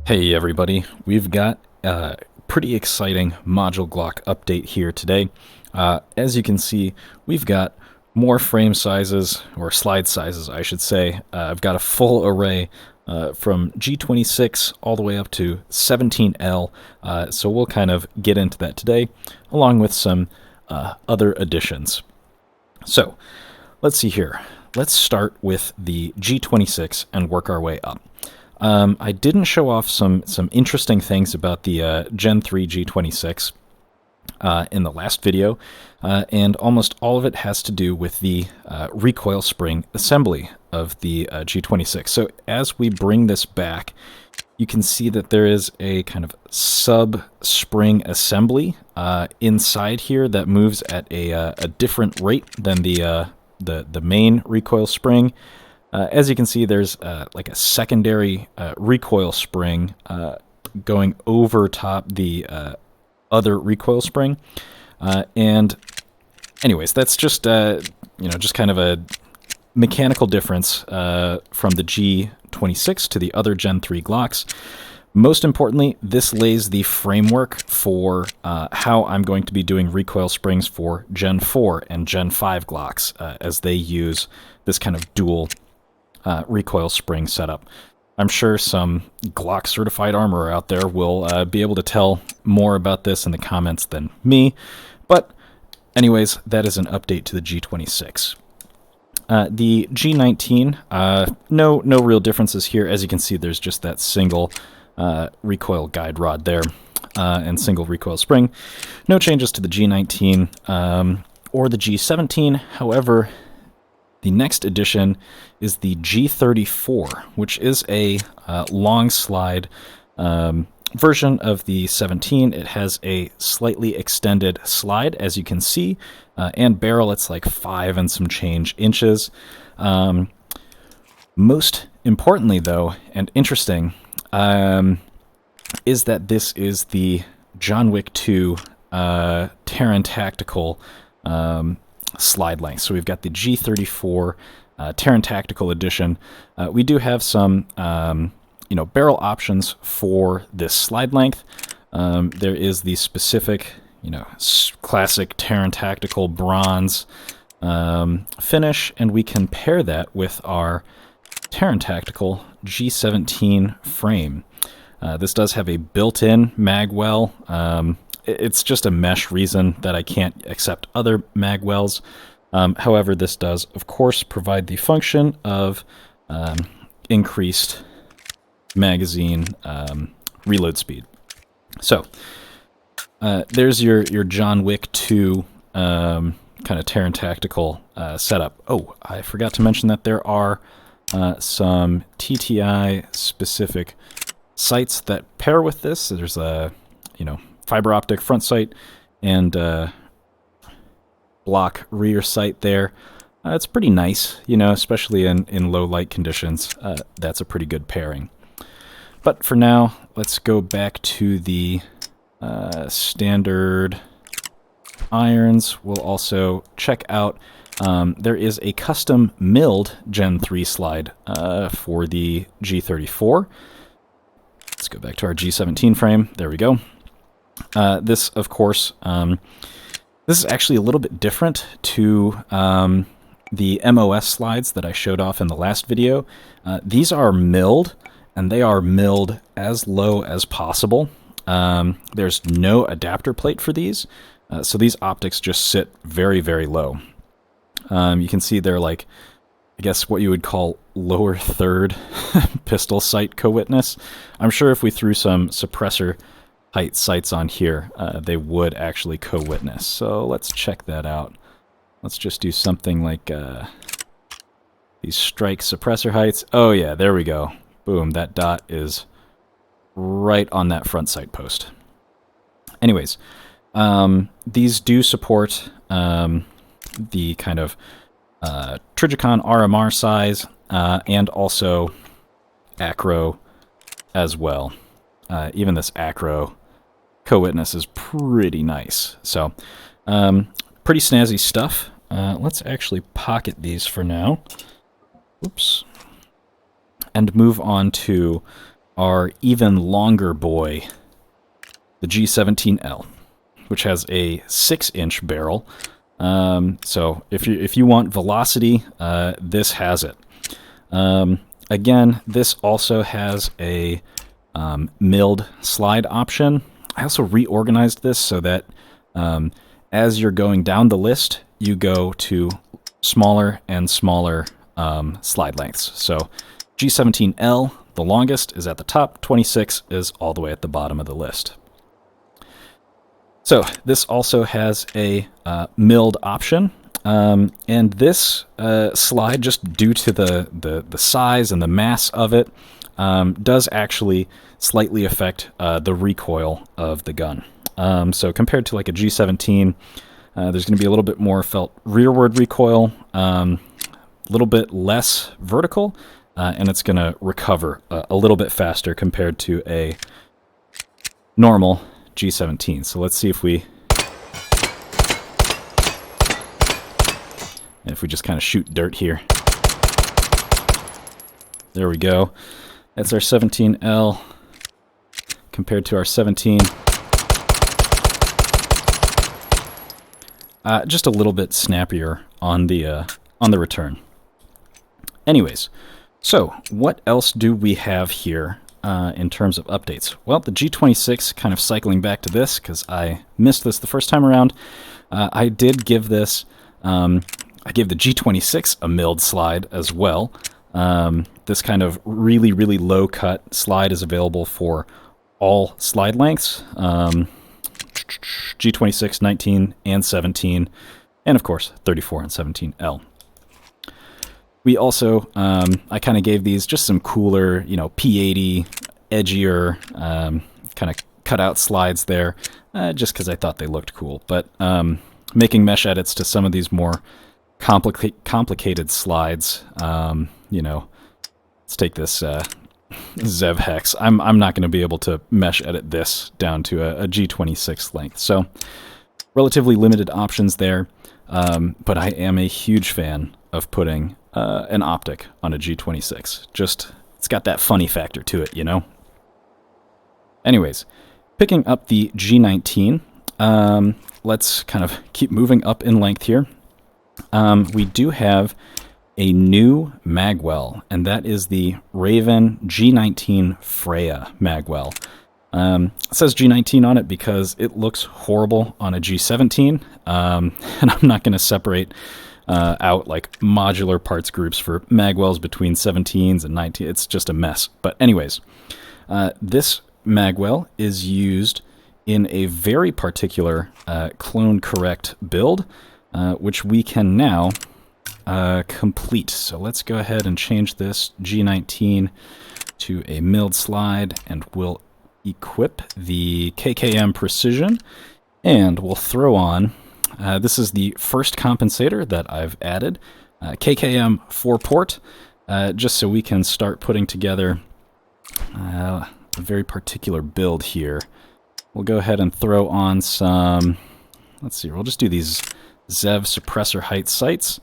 Hey everybody, we've got a pretty exciting ModulGlock update here today. As you can see, we've got more frame sizes, or slide sizes I should say. I've got a full array from G26 all the way up to 17L, so we'll kind of get into that today, along with some other additions. So, let's see here. Let's start with the G26 and work our way up. I didn't show off some interesting things about the Gen 3 G26 in the last video, and almost all of it has to do with the recoil spring assembly of the G26. So as we bring this back, you can see that there is a kind of sub-spring assembly inside here that moves at a different rate than the main recoil spring. As you can see, there's like a secondary recoil spring going over top the other recoil spring. And anyways, that's just, just kind of a mechanical difference from the G26 to the other Gen 3 Glocks. Most importantly, this lays the framework for how I'm going to be doing recoil springs for Gen 4 and Gen 5 Glocks as they use this kind of dual recoil spring setup. I'm sure some Glock certified armorer out there will be able to tell more about this in the comments than me, but anyways, that is an update to the G26. The G19, no real differences here. As you can see, there's just that single recoil guide rod there and single recoil spring. No changes to the G19 or the G17. However, the next addition is the G34, which is a long slide version of the 17. It has a slightly extended slide, as you can see, and barrel, it's like 5 and some change inches. Most importantly, though, and interesting, is that this is the John Wick 2 Taran Tactical slide length. So we've got the G34 Taran Tactical edition. We do have some, barrel options for this slide length. There is the specific, classic Taran Tactical bronze finish, and we can pair that with our Taran Tactical G17 frame. This does have a built-in mag well. It's just a mesh reason that I can't accept other mag wells. However, this does, of course, provide the function of increased magazine reload speed. So, there's your John Wick 2 kind of Taran Tactical setup. Oh, I forgot to mention that there are some TTI-specific sights that pair with this. There's a, fiber optic front sight and block rear sight there. It's pretty nice, especially in low light conditions. That's a pretty good pairing. But for now, let's go back to the standard irons. We'll also check out, there is a custom milled Gen 3 slide for the G34. Let's go back to our G17 frame. There we go. This, of course, this is actually a little bit different to the MOS slides that I showed off in the last video. These are milled, and they are milled as low as possible. There's no adapter plate for these, so these optics just sit very, very low. You can see they're like, I guess what you would call lower third pistol sight co-witness. I'm sure if we threw some suppressor height sights on here, they would actually co-witness. So let's check that out. Let's just do something like these strike suppressor heights. Oh yeah, there we go. Boom, that dot is right on that front sight post. Anyways, these do support the kind of Trijicon RMR size and also acro as well. Even this acro co-witness is pretty nice. So, pretty snazzy stuff. Let's actually pocket these for now. Oops. And move on to our even longer boy, the G17L, which has a 6-inch barrel. So if you want velocity, this has it. Again, this also has a milled slide option. I also reorganized this so that as you're going down the list, you go to smaller and smaller slide lengths. So G17L, the longest, is at the top. 26 is all the way at the bottom of the list. So this also has a milled option. And this slide, just due to the size and the mass of it, does actually slightly affect the recoil of the gun. So compared to like a G17, there's going to be a little bit more felt rearward recoil, a little bit less vertical, and it's going to recover a little bit faster compared to a normal G17. So let's see if we just kind of shoot dirt here. There we go. That's our 17L compared to our 17. Just a little bit snappier on the return. Anyways, so what else do we have here in terms of updates? Well, the G26, kind of cycling back to this because I missed this the first time around. I did give this. I gave the G26 a milled slide as well. This kind of really, really low cut slide is available for all slide lengths. G26, 19, and 17, and of course 34 and 17L. We also, I kind of gave these just some cooler, P80, edgier, kind of cutout slides there, just because I thought they looked cool. But making mesh edits to some of these more complicated slides, let's take this Zev Hex. I'm not going to be able to mesh edit this down to a G26 length. So relatively limited options there, but I am a huge fan of putting an optic on a G26. Just, it's got that funny factor to it, Anyways, picking up the G19, let's kind of keep moving up in length here. We do have a new magwell, and that is the Raven G19 Freya magwell. It says G19 on it because it looks horrible on a G17, and I'm not going to separate out like modular parts groups for magwells between 17s and 19. It's just a mess. But anyways, this magwell is used in a very particular clone correct build, which we can now complete. So let's go ahead and change this G19 to a milled slide, and we'll equip the KKM Precision, and we'll throw on, this is the first compensator that I've added, KKM 4-port, just so we can start putting together a very particular build here. We'll go ahead and throw on some, let's see, we'll just do these Zev suppressor height sights.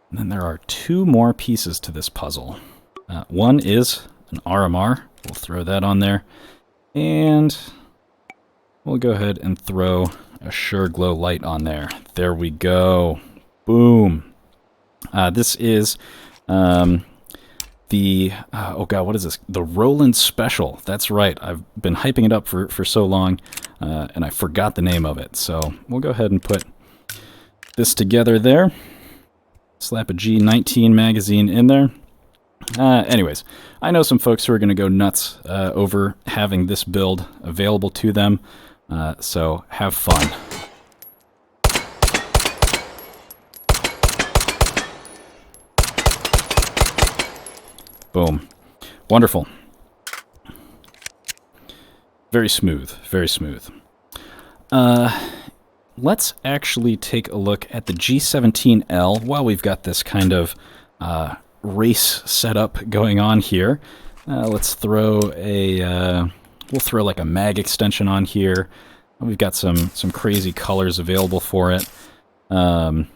And then there are two more pieces to this puzzle. One is an RMR. We'll throw that on there. And we'll go ahead and throw a Sure Glow light on there. There we go. Boom. This is the, oh god, what is this? The Roland Special. That's right. I've been hyping it up for so long, and I forgot the name of it. So we'll go ahead and put this together there. Slap a G19 magazine in there. Anyways, I know some folks who are going to go nuts over having this build available to them, so have fun. Boom. Wonderful. Very smooth, very smooth. Let's actually take a look at the G17L while we've got this kind of race setup going on here. Let's throw a, we'll throw like a mag extension on here. We've got some crazy colors available for it. Man,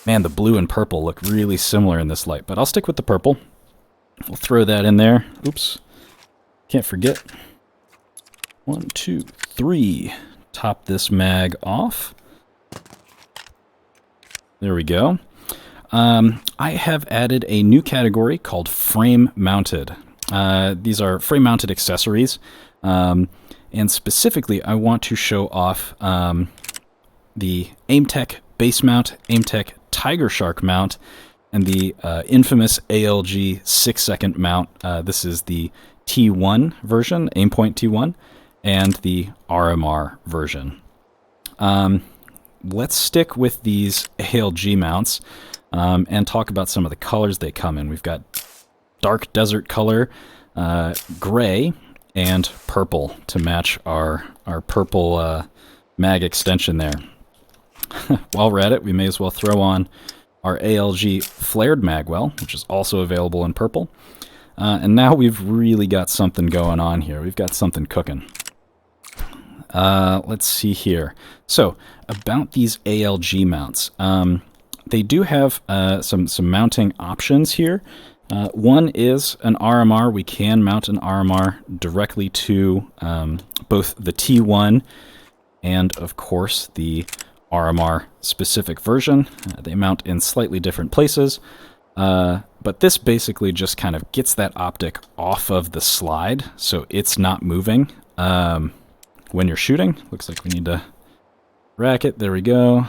the blue and purple look really similar in this light, but I'll stick with the purple. We'll throw that in there. Oops. Can't forget. 1, 2, 3. Top this mag off. There we go. I have added a new category called frame mounted. These are frame mounted accessories. And specifically, I want to show off the AimTech base mount, AimTech Tiger Shark mount, and the infamous ALG 6-second mount. This is the T1 version, Aimpoint T1, and the RMR version. Let's stick with these ALG mounts and talk about some of the colors they come in. We've got dark desert color, gray, and purple to match our purple mag extension there. While we're at it, we may as well throw on our ALG flared magwell, which is also available in purple. And now we've really got something going on here. We've got something cooking. Let's see here. So, about these ALG mounts. They do have some mounting options here. One is an RMR. We can mount an RMR directly to both the T1 and, of course, the RMR specific version. They mount in slightly different places, but this basically just kind of gets that optic off of the slide so it's not moving when you're shooting. Looks like we need to rack it. There we go.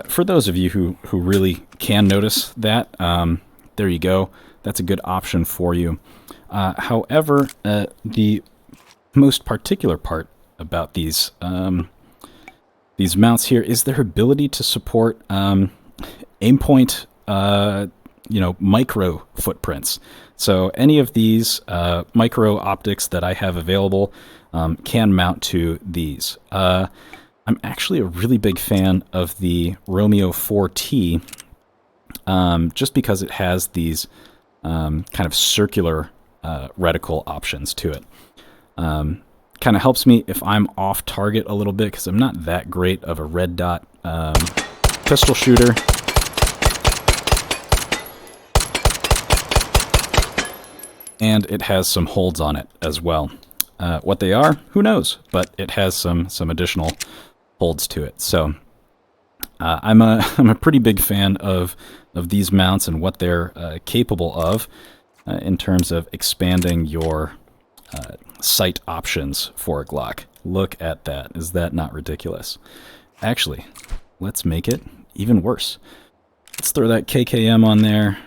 For those of you who really can notice that, there you go. That's a good option for you. However, the most particular part about these mounts here is their ability to support aimpoint, micro footprints. So any of these micro optics that I have available can mount to these. I'm actually a really big fan of the Romeo 4T, just because it has these kind of circular reticle options to it. Kind of helps me if I'm off target a little bit, because I'm not that great of a red dot pistol shooter. And it has some holds on it as well. What they are, who knows? But it has some additional holds to it. So I'm a pretty big fan of these mounts and what they're capable of in terms of expanding your sight options for a Glock. Look at that. Is that not ridiculous? Actually, let's make it even worse. Let's throw that KKM on there,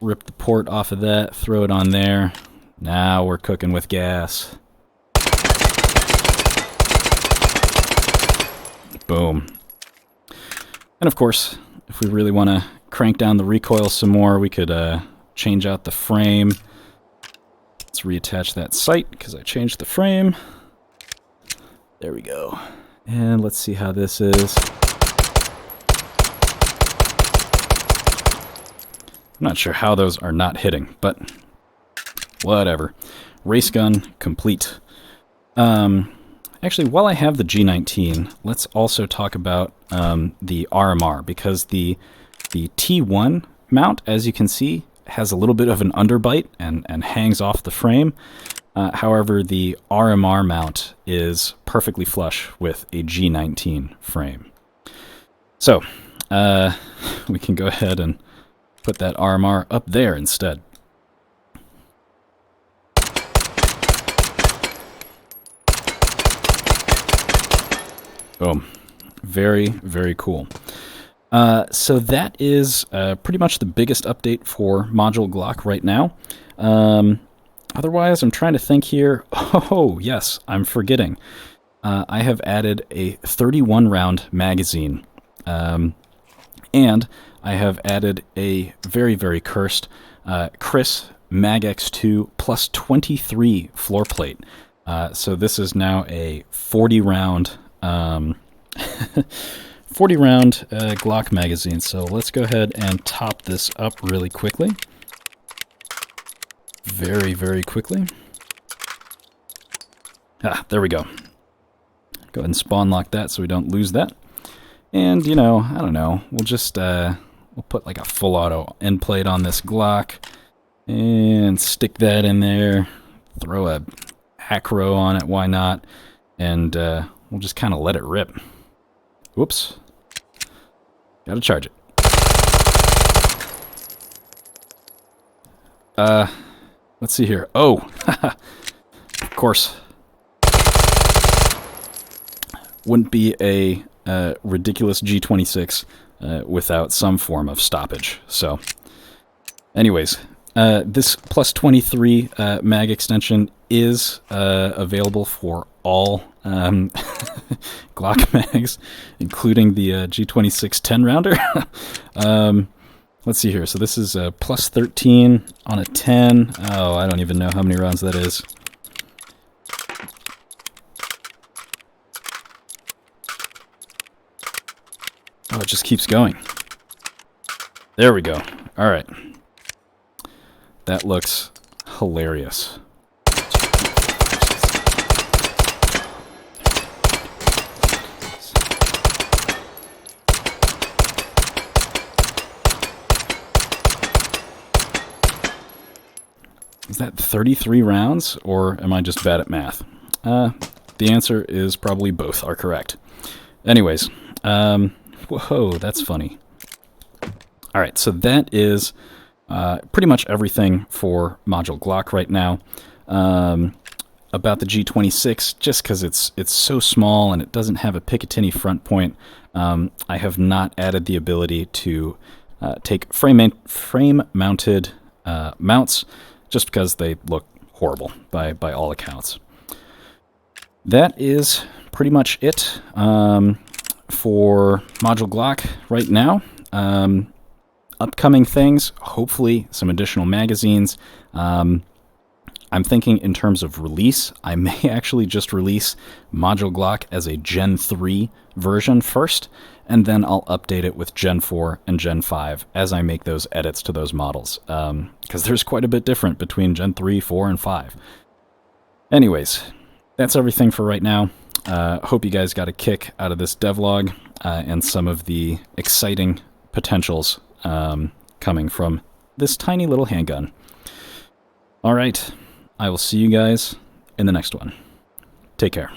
rip the port off of that, throw it on there. Now we're cooking with gas. Boom. And of course, if we really want to crank down the recoil some more, we could change out the frame. Let's reattach that sight, because I changed the frame. There we go. And let's see how this is. I'm not sure how those are not hitting, but whatever. Race gun complete. Actually, while I have the G19, let's also talk about the RMR, because the T1 mount, as you can see, has a little bit of an underbite and hangs off the frame. However, the RMR mount is perfectly flush with a G19 frame. So, we can go ahead and put that RMR up there instead. Boom. Very, very cool. So that is pretty much the biggest update for ModulGlock right now. Otherwise, I'm trying to think here. Oh, yes, I'm forgetting. I have added a 31-round magazine. And I have added a very, very cursed Chris Mag X2 plus 23 floor plate. So this is now a 40-round 40-round Glock magazine. So let's go ahead and top this up really quickly. Very, very quickly. There we go. Go ahead and spawn lock that so we don't lose that. And, I don't know, we'll just We'll put like a full auto end plate on this Glock and stick that in there. Throw a acro on it, why not? And we'll just kind of let it rip. Whoops. Gotta charge it. Let's see here. Oh, of course. Wouldn't be a ridiculous G26 without some form of stoppage. So, anyways, this plus 23 mag extension is available for all Glock mags, including the G26 10-rounder. Let's see here. So this is a plus 13 on a 10. Oh, I don't even know how many rounds that is. Oh, it just keeps going. There we go. All right. That looks hilarious. Is that 33 rounds, or am I just bad at math? The answer is probably both are correct. Anyways, whoa, that's funny. All right, so that is pretty much everything for ModulGlock right now. About the G26, just because it's so small and it doesn't have a Picatinny front point, I have not added the ability to take frame-mounted mounts, just because they look horrible by all accounts. That is pretty much it for ModulGlock right now. Upcoming things, hopefully some additional magazines. I'm thinking in terms of release, I may actually just release ModulGlock as a Gen 3 version first, and then I'll update it with Gen 4 and Gen 5 as I make those edits to those models, because there's quite a bit different between Gen 3, 4, and 5. Anyways, that's everything for right now. Hope you guys got a kick out of this devlog and some of the exciting potentials coming from this tiny little handgun. All right, I will see you guys in the next one. Take care.